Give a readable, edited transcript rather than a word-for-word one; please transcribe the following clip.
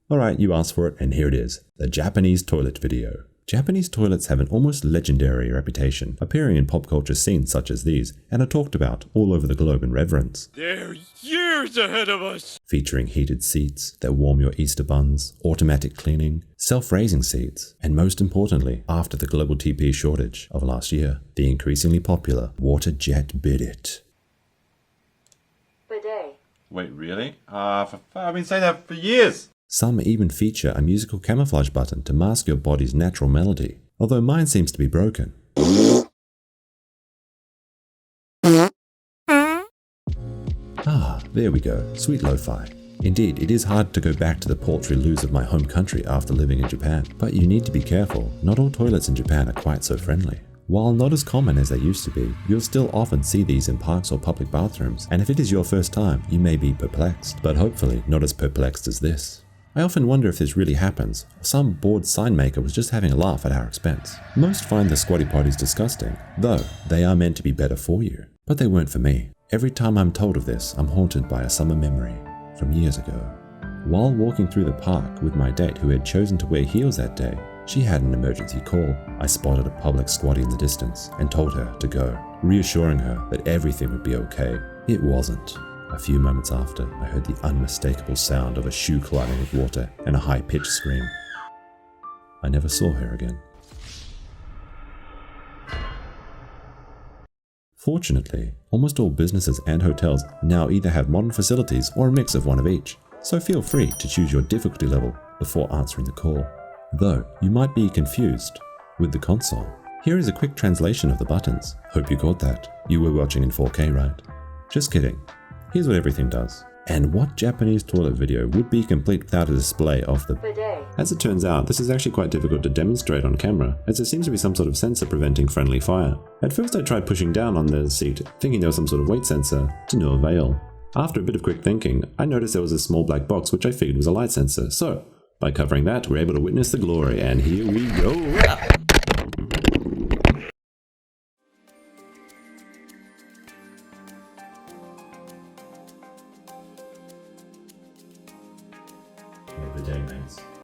Alright, you asked for it, and here it is, the Japanese toilet video. Japanese toilets have an almost legendary reputation, appearing in pop culture scenes such as these, and are talked about all over the globe in reverence. They're years ahead of us! Featuring heated seats that warm your Easter buns, automatic cleaning, self-raising seats, and most importantly, after the global TP shortage of last year, the increasingly popular water jet bidet. Bidet. Wait, really? I've been saying that for years! Some even feature a musical camouflage button to mask your body's natural melody, although mine seems to be broken. Ah, there we go, sweet lo-fi. Indeed, it is hard to go back to the paltry Loos of my home country after living in Japan, but you need to be careful, not all toilets in Japan are quite so friendly. While not as common as they used to be, you'll still often see these in parks or public bathrooms, and if it is your first time, you may be perplexed, but hopefully not as perplexed as this. I often wonder if this really happens, or some bored sign maker was just having a laugh at our expense. Most find the Squatty Potties disgusting, though they are meant to be better for you. But they weren't for me. Every time I'm told of this, I'm haunted by a summer memory from years ago. While walking through the park with my date who had chosen to wear heels that day, she had an emergency call. I spotted a public squatty in the distance and told her to go, reassuring her that everything would be okay. It wasn't. A few moments after, I heard the unmistakable sound of a shoe colliding with water and a high-pitched scream. I never saw her again. Fortunately, almost all businesses and hotels now either have modern facilities or a mix of one of each, so feel free to choose your difficulty level before answering the call. Though, you might be confused with the console. Here is a quick translation of the buttons. Hope you caught that. You were watching in 4K, right? Just kidding. Here's what everything does. And what Japanese toilet video would be complete without a display of the Bidet. As it turns out, this is actually quite difficult to demonstrate on camera, as there seems to be some sort of sensor preventing friendly fire. At first I tried pushing down on the seat, thinking there was some sort of weight sensor, to no avail. After a bit of quick thinking, I noticed there was a small black box which I figured was a light sensor, so by covering that, we're able to witness the glory, and here we go!